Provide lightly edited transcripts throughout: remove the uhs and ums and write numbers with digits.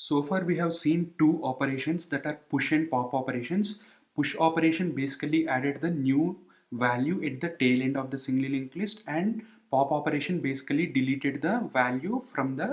So far we have seen two operations that are push and pop operations. Push operation basically added the new value at the tail end of the singly linked list, and pop operation basically deleted the value from the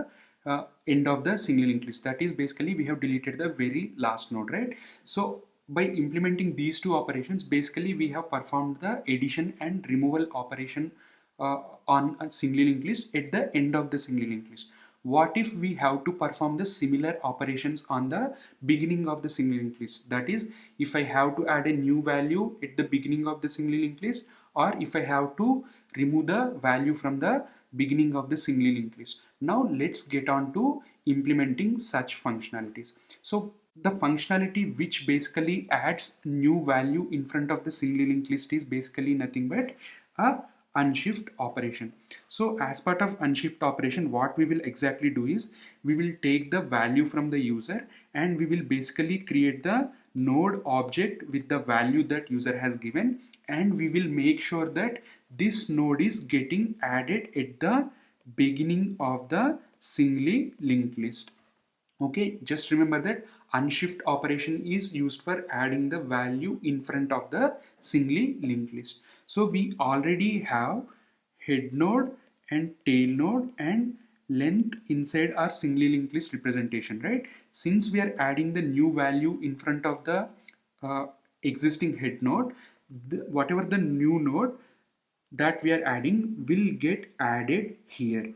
end of the singly linked list. That is, basically we have deleted the very last node, right? So by implementing these two operations, basically we have performed the addition and removal operation on a singly linked list at the end of the singly linked list. What if we have to perform the similar operations on the beginning of the singly linked list? That is, if I have to add a new value at the beginning of the singly linked list, or if I have to remove the value from the beginning of the singly linked list. Now let's get on to implementing such functionalities. So the functionality which basically adds new value in front of the singly linked list is basically nothing but a unshift operation. So as part of unshift operation, what we will exactly do is we will take the value from the user and we will basically create the node object with the value that user has given, and we will make sure that this node is getting added at the beginning of the singly linked list. Okay, just remember that unshift operation is used for adding the value in front of the singly linked list. So we already have head node and tail node and length inside our singly linked list representation, right? Since we are adding the new value in front of the existing head node, whatever the new node that we are adding will get added here.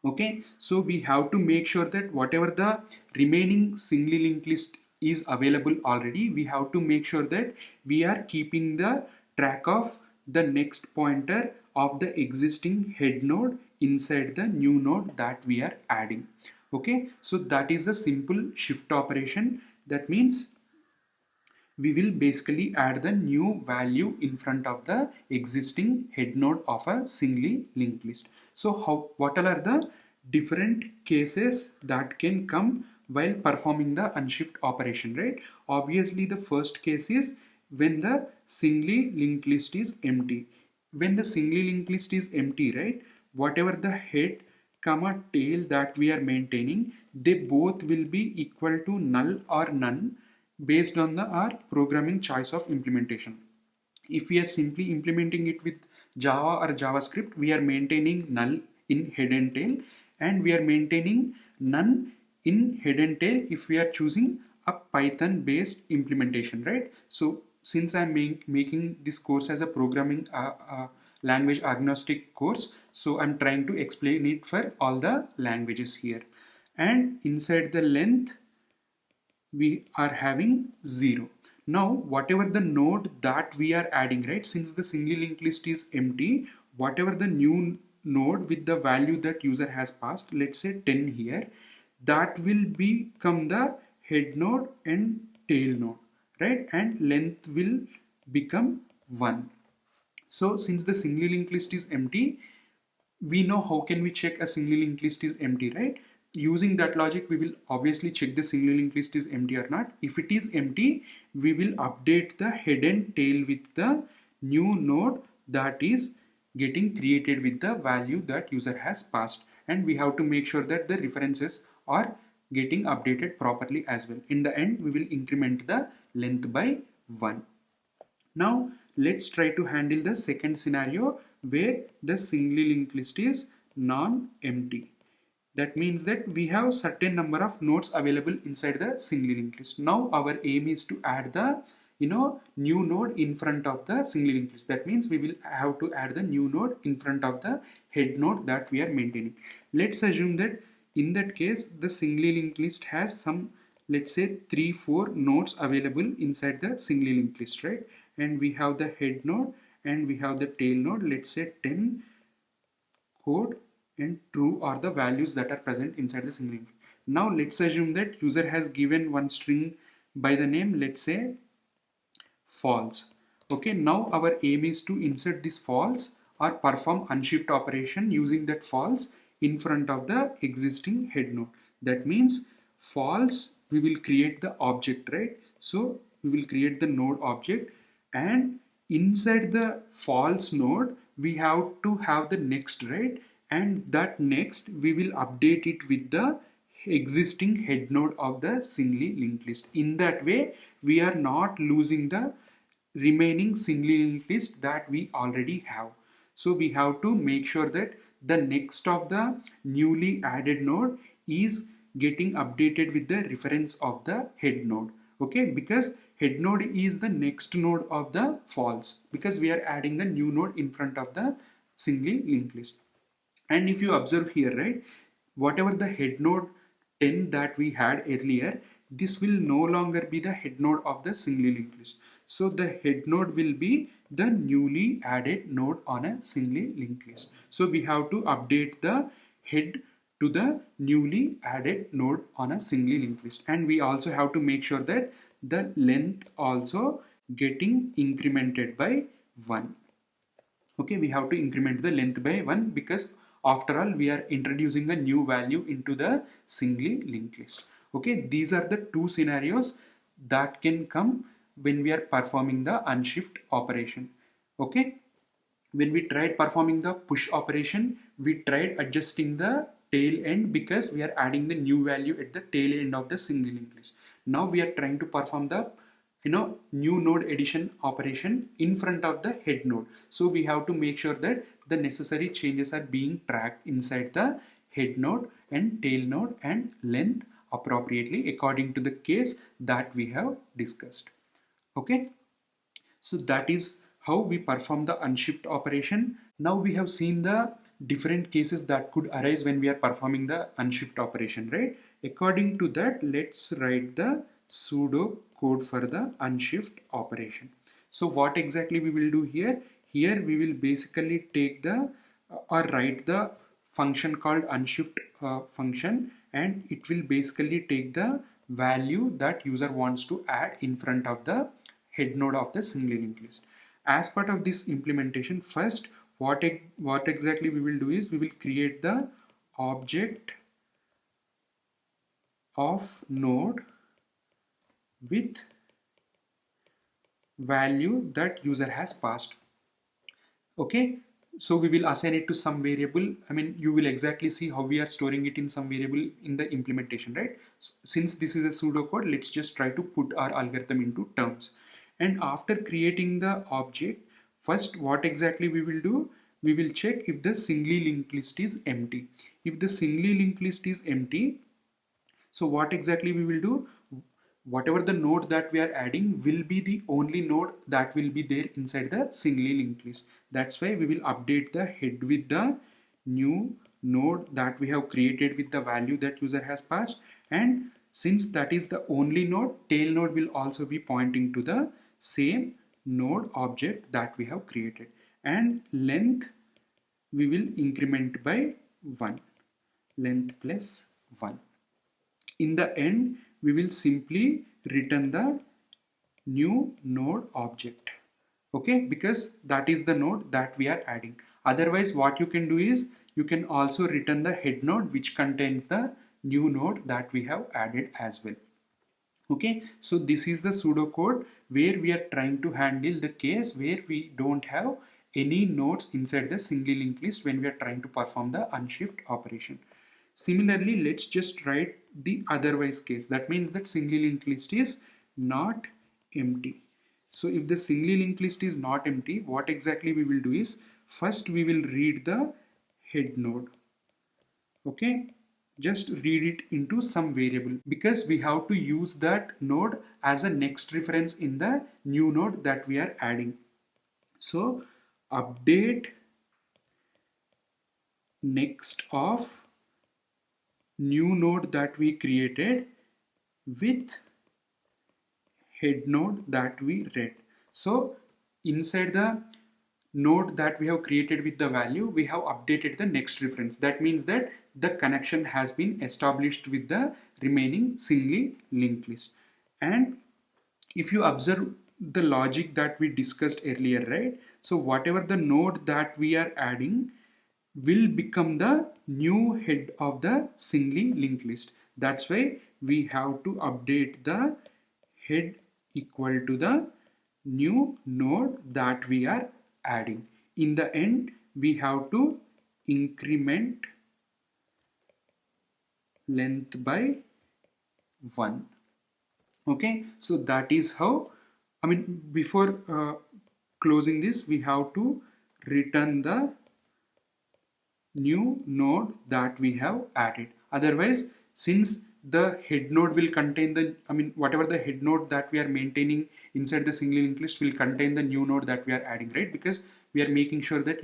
Okay, so we have to make sure that whatever the remaining singly linked list is available already, we have to make sure that we are keeping the track of the next pointer of the existing head node inside the new node that we are adding. Okay, so that is a simple shift operation. That means we will basically add the new value in front of the existing head node of a singly linked list. So what all are the different cases that can come while performing the unshift operation, right? Obviously the first case is when the singly linked list is empty. When the singly linked list is empty, right, whatever the head comma tail that we are maintaining, they both will be equal to null or none based on our programming choice of implementation. If we are simply implementing it with Java or JavaScript, we are maintaining null in head and tail, and we are maintaining none in head and tail if we are choosing a Python based implementation, right? So since I'm making this course as a programming language agnostic course, so I'm trying to explain it for all the languages here. And inside the length, we are having 0. Now whatever the node that we are adding, right, since the singly linked list is empty, whatever the new node with the value that user has passed, let's say 10 here, that will become the head node and tail node, right, and length will become 1. So since the singly linked list is empty, we know how can we check a singly linked list is empty, right? Using that logic, we will obviously check the singly linked list is empty or not. If it is empty, we will update the head and tail with the new node that is getting created with the value that user has passed, and we have to make sure that the references are getting updated properly as well. In the end, we will increment the length by 1. Now let's try to handle the second scenario where the singly linked list is non-empty. That means that we have certain number of nodes available inside the singly linked list. Now our aim is to add the new node in front of the singly linked list. That means we will have to add the new node in front of the head node that we are maintaining. Let's assume that in that case the singly linked list has some, let's say 3-4 nodes available inside the singly linked list, right? And we have the head node and we have the tail node. Let's say 10 code and true are the values that are present inside the singly linked. Now let's assume that user has given one string by the name, let's say false. Okay, now our aim is to insert this false or perform unshift operation using that false in front of the existing head node. That means false, we will create the object, right? So we will create the node object, and inside the false node we have to have the next, right? And that next we will update it with the existing head node of the singly linked list. In that way, we are not losing the remaining singly linked list that we already have. So we have to make sure that the next of the newly added node is getting updated with the reference of the head node. Okay, because head node is the next node of the false, because we are adding a new node in front of the singly linked list. And if you observe here, right, whatever the head node 10 that we had earlier, this will no longer be the head node of the singly linked list. So the head node will be the newly added node on a singly linked list. So we have to update the head to the newly added node on a singly linked list. And we also have to make sure that the length also getting incremented by 1. Okay, we have to increment the length by 1, because after all we are introducing a new value into the singly linked list. Okay, these are the two scenarios that can come when we are performing the unshift operation. Okay, when we tried performing the push operation, we tried adjusting the tail end because we are adding the new value at the tail end of the single linked list. Now we are trying to perform the new node addition operation in front of the head node. So we have to make sure that the necessary changes are being tracked inside the head node and tail node and length appropriately according to the case that we have discussed. Okay, so that is how we perform the unshift operation. Now we have seen the different cases that could arise when we are performing the unshift operation, right? According to that, let's write the pseudo code for the unshift operation. So what exactly we will do here? Here we will basically take the or write the function called unshift function, and it will basically take the value that user wants to add in front of the head node of the single linked list. As part of this implementation, first what exactly we will do is we will create the object of node with value that user has passed. Okay, so we will assign it to some variable. I mean, you will exactly see how we are storing it in some variable in the implementation, right? So, since this is a pseudocode, let's just try to put our algorithm into terms. And after creating the object, first what exactly we will do? We will check if the singly linked list is empty. If the singly linked list is empty, so what exactly we will do? Whatever the node that we are adding will be the only node that will be there inside the singly linked list. That's why we will update the head with the new node that we have created with the value that user has passed. And since that is the only node, tail node will also be pointing to the same node object that we have created. And length we will increment by 1, length plus 1. In the end, we will simply return the new node object. Okay, because that is the node that we are adding. Otherwise, what you can do is you can also return the head node which contains the new node that we have added as well. Okay, so this is the pseudocode where we are trying to handle the case where we don't have any nodes inside the single linked list when we are trying to perform the unshift operation. Similarly, let's just write the otherwise case. That means that single linked list is not empty. So if the single linked list is not empty, what exactly we will do is first we will read the head node. Okay, just read it into some variable because we have to use that node as a next reference in the new node that we are adding. So update next of new node that we created with head node that we read. So inside the node that we have created with the value, we have updated the next reference. That means that the connection has been established with the remaining singly linked list. And if you observe the logic that we discussed earlier, right? So whatever the node that we are adding will become the new head of the singly linked list. That's why we have to update the head equal to the new node that we are adding. In the end, we have to increment length by 1. Okay, so that is how, I mean, before closing this, we have to return the new node that we have added. Otherwise, since the head node will contain the, I mean, whatever the head node that we are maintaining inside the single linked list will contain the new node that we are adding, right? Because we are making sure that,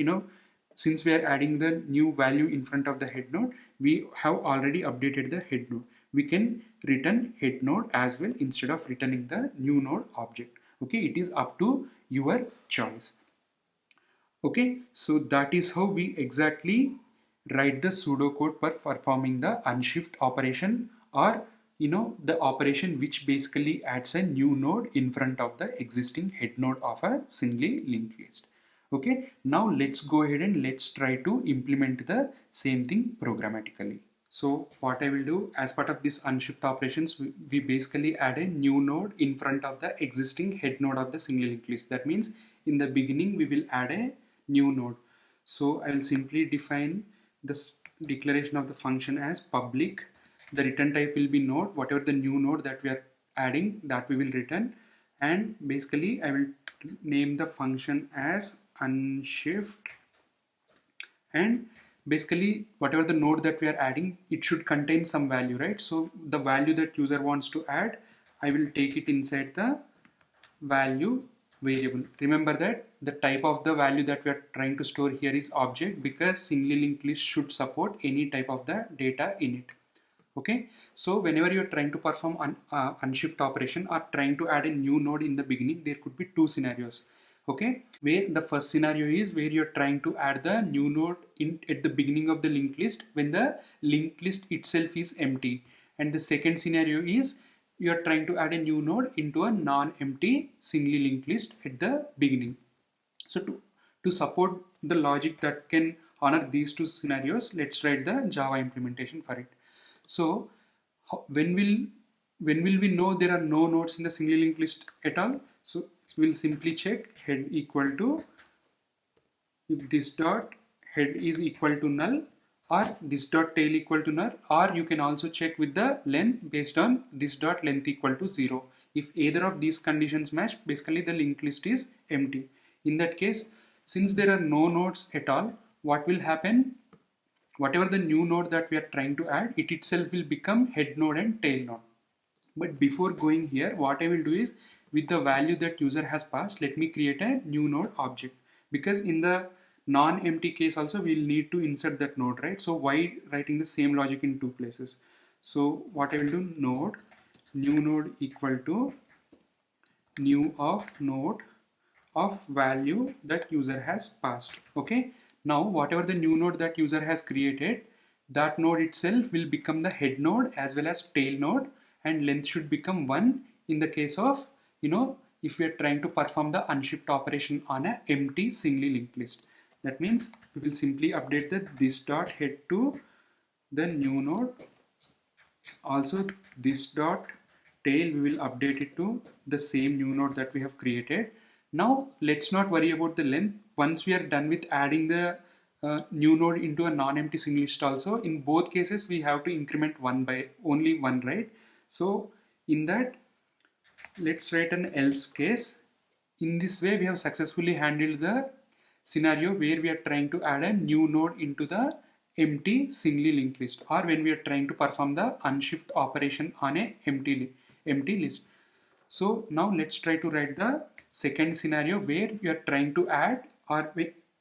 since we are adding the new value in front of the head node, we have already updated the head node. We can return head node as well instead of returning the new node object. Okay, it is up to your choice. Okay, so that is how we exactly write the pseudocode for performing the unshift operation, or the operation which basically adds a new node in front of the existing head node of a singly linked list. Okay, now let's go ahead and let's try to implement the same thing programmatically. So what I will do, as part of this unshift operations, we basically add a new node in front of the existing head node of the single linked list. That means in the beginning we will add a new node. So I will simply define this declaration of the function as public. The return type will be node, whatever the new node that we are adding, that we will return. And basically I will name the function as unshift, and basically whatever the node that we are adding, it should contain some value, right? So the value that user wants to add, I will take it inside the value variable. Remember that the type of the value that we are trying to store here is object, because singly linked list should support any type of the data in it. Okay, so whenever you are trying to perform unshift operation or trying to add a new node in the beginning, there could be two scenarios. Okay, where the first scenario is where you're trying to add the new node in at the beginning of the linked list when the linked list itself is empty, and the second scenario is you're trying to add a new node into a non-empty singly linked list at the beginning. So to support the logic that can honor these two scenarios, let's write the Java implementation for it. So when will we know there are no nodes in the singly linked list at all? So we'll simply check head equal to, if this dot head is equal to null, or this dot tail equal to null, or you can also check with the length based on this dot length equal to 0. If either of these conditions match, basically the linked list is empty. In that case, since there are no nodes at all, what will happen? Whatever the new node that we are trying to add, it itself will become head node and tail node. But before going here, what I will do is, with the value that user has passed, let me create a new node object, because in the non-empty case also we'll need to insert that node, right? So why writing the same logic in two places? So what I will do, node new node equal to new of node of value that user has passed. Okay, now whatever the new node that user has created, that node itself will become the head node as well as tail node, and length should become 1 in the case of, if we are trying to perform the unshift operation on an empty singly linked list. That means we will simply update the this dot head to the new node. Also this dot tail, we will update it to the same new node that we have created. Now let's not worry about the length. Once we are done with adding the new node into a non-empty single list also, in both cases we have to increment one by only one, right? So in that, let's write an else case. In this way we have successfully handled the scenario where we are trying to add a new node into the empty singly linked list, or when we are trying to perform the unshift operation on a empty list. So now let's try to write the second scenario where you are trying to add, or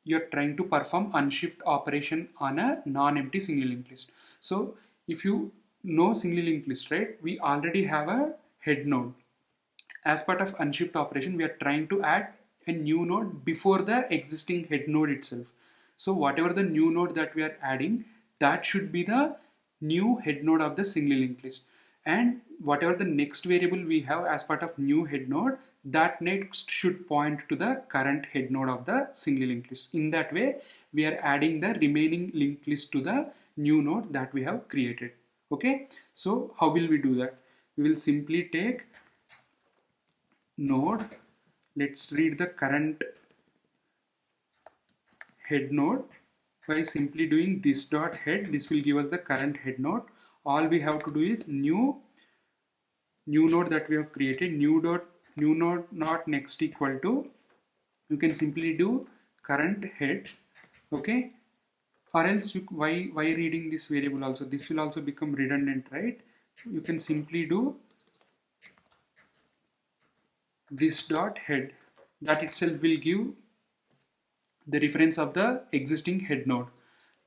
you are trying to perform unshift operation on a non-empty single linked list. So if you know single linked list, right, we already have a head node. As part of unshift operation, we are trying to add a new node before the existing head node itself. So whatever the new node that we are adding, that should be the new head node of the single linked list. And whatever the next variable we have as part of new head node, that next should point to the current head node of the single linked list. In that way, we are adding the remaining linked list to the new node that we have created. Okay, so how will we do that? We will simply take node, let's read the current head node by simply doing this dot head. This will give us the current head node. all we have to do is new node that we have created, new node not next equal to, you can simply do current head, okay, or else why reading this variable also, this will also become redundant, right? You can simply do this dot head, that itself will give the reference of the existing head node.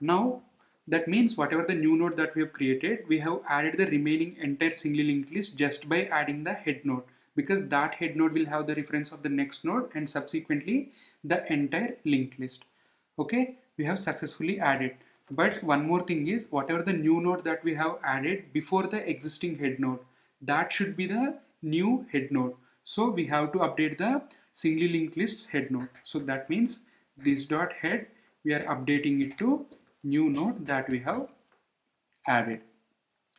Now that means whatever the new node that we have created, we have added the remaining entire singly linked list just by adding the head node, because that head node will have the reference of the next node and subsequently the entire linked list. Okay, we have successfully added. But one more thing is, whatever the new node that we have added before the existing head node, that should be the new head node. So we have to update the singly linked list head node. So that means this dot head, we are updating it to new node that we have added.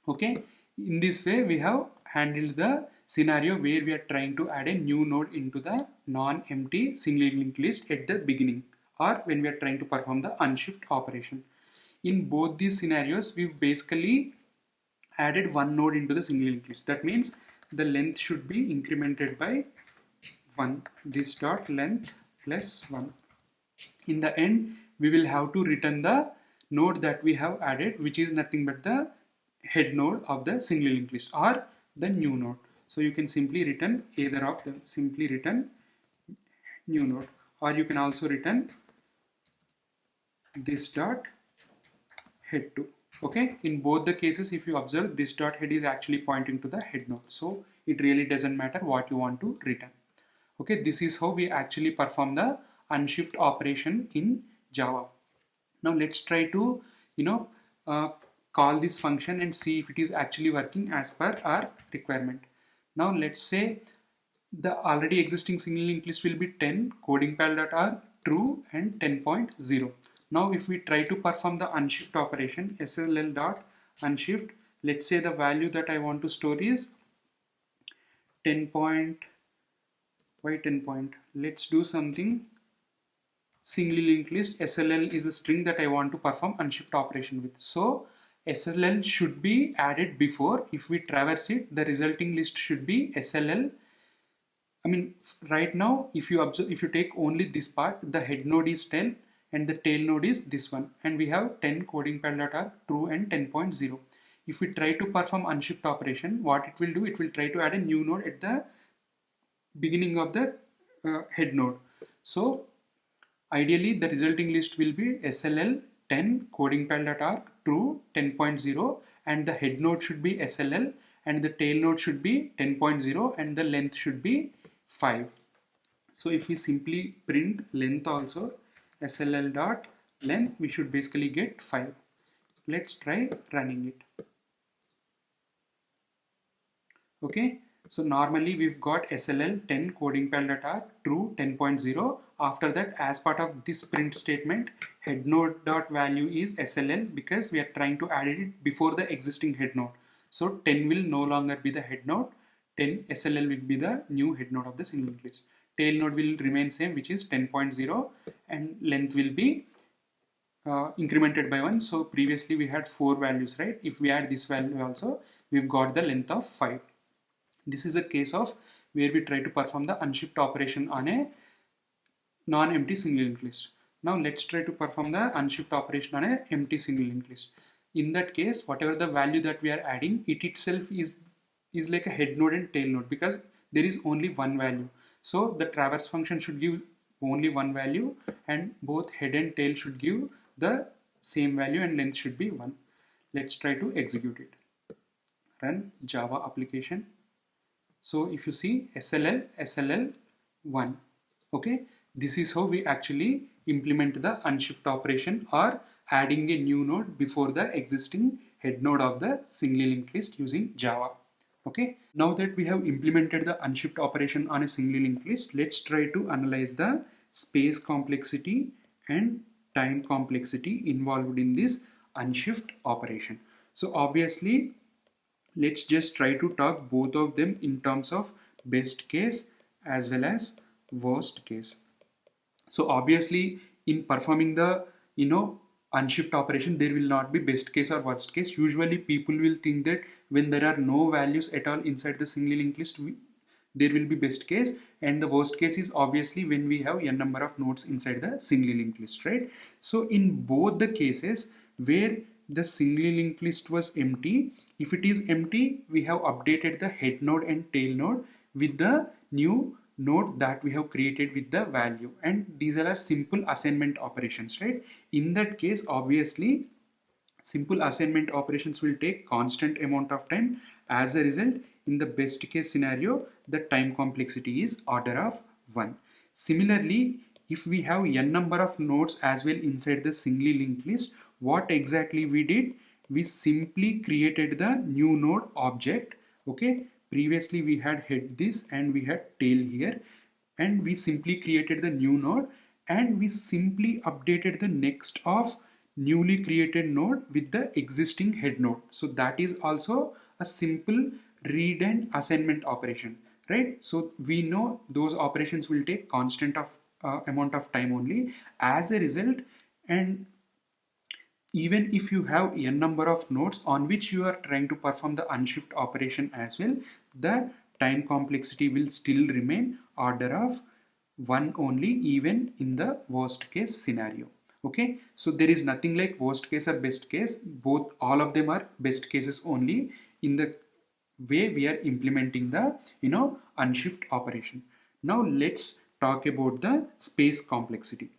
Okay, in this way we have handled the scenario where we are trying to add a new node into the non-empty singly linked list at the beginning, or when we are trying to perform the unshift operation. In both these scenarios, we've basically added one node into the singly linked list. That means the length should be incremented by 1, this dot length plus 1. In the end, we will have to return the node that we have added, which is nothing but the head node of the singly linked list or the new node. So you can simply return either of them, simply return new node, or you can also return this dot head 2. Okay, in both the cases, if you observe, this dot head is actually pointing to the head node, so it really doesn't matter what you want to return. Okay, this is how we actually perform the unshift operation in Java. Now let's try to call this function and see if it is actually working as per our requirement. Now let's say the already existing single linked list will be 10 codingpal.r true and 10.0. Now if we try to perform the unshift operation, SLL dot unshift, let's say the value that I want to store is 10 point, why 10 point? Let's do something singly linked list. SLL is a string that I want to perform unshift operation with. So SLL should be added before. If we traverse it, the resulting list should be SLL. I mean, right now, if you observe, if you take only this part, the head node is 10 and the tail node is this one, and we have 10 codingpal.r true and 10.0. If we try to perform unshift operation, what it will do, it will try to add a new node at the beginning of the head node. So ideally the resulting list will be SLL 10 codingpal.r true 10.0, and the head node should be SLL and the tail node should be 10.0 and the length should be 5. So if we simply print length also, SLL dot length, we should basically get 5. Let's try running it. Okay, so normally we've got SLL 10 codingpal.r true 10.0. After that, as part of this print statement, head node dot value is SLL because we are trying to add it before the existing head node. So 10 will no longer be the head node, 10 SLL will be the new head node of the single linked list. Tail node will remain same, which is 10.0, and length will be incremented by 1. So previously we had 4 values, right? If we add this value also, we've got the length of 5. This is a case of where we try to perform the unshift operation on a non-empty single linked list. Now let's try to perform the unshift operation on an empty single linked list. In that case, whatever the value that we are adding, it itself is like a head node and tail node because there is only one value. So the traverse function should give only one value, and both head and tail should give the same value, and length should be 1. Let's try to execute it. Run Java application. So if you see SLL 1. Okay, this is how we actually implement the unshift operation, or adding a new node before the existing head node of the singly linked list using Java. Okay, now that we have implemented the unshift operation on a singly linked list, let's try to analyze the space complexity and time complexity involved in this unshift operation. So obviously, let's just try to talk both of them in terms of best case as well as worst case. So obviously, in performing the unshift operation, there will not be best case or worst case. Usually people will think that when there are no values at all inside the singly linked list, there will be best case, and the worst case is obviously when we have n number of nodes inside the singly linked list, right? So in both the cases where the singly linked list was empty, if it is empty, we have updated the head node and tail node with the new node that we have created with the value, and these are simple assignment operations, right? In that case, obviously simple assignment operations will take constant amount of time. As a result, in the best case scenario, the time complexity is order of 1. Similarly, if we have n number of nodes as well inside the singly linked list, what exactly we did? We simply created the new node object. Okay, previously we had head this and we had tail here, and we simply created the new node, and we simply updated the next of newly created node with the existing head node. So that is also a simple read and assignment operation, right? So we know those operations will take constant of amount of time only. As a result, and even if you have n number of nodes on which you are trying to perform the unshift operation as well, the time complexity will still remain order of 1 only, even in the worst case scenario. Okay, so there is nothing like worst case or best case. Both, all of them are best cases only in the way we are implementing the unshift operation. Now let's talk about the space complexity.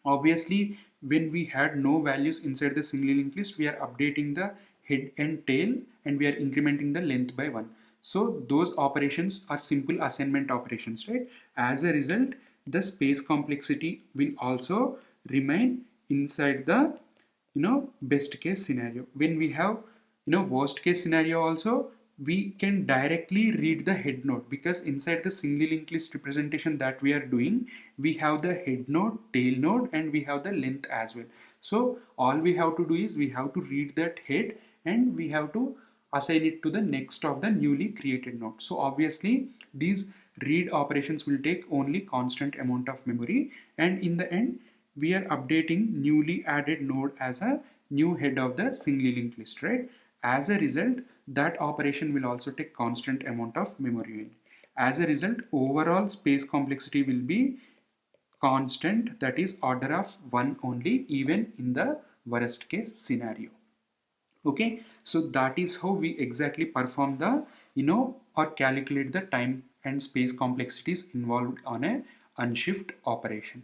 Obviously, when we had no values inside the singly linked list, we are updating the head and tail, and we are incrementing the length by 1. So those operations are simple assignment operations, right? As a result, the space complexity will also remain inside the best case scenario. When we have worst case scenario also, we can directly read the head node, because inside the singly linked list representation that we are doing, we have the head node, tail node, and we have the length as well. So all we have to do is we have to read that head, and we have to assign it to the next of the newly created node. So obviously these read operations will take only constant amount of memory, and in the end we are updating newly added node as a new head of the singly linked list, right? As a result, that operation will also take constant amount of memory. As a result, overall space complexity will be constant, that is order of 1 only, even in the worst case scenario. Okay, so that is how we exactly perform the or calculate the time and space complexities involved on a unshift operation.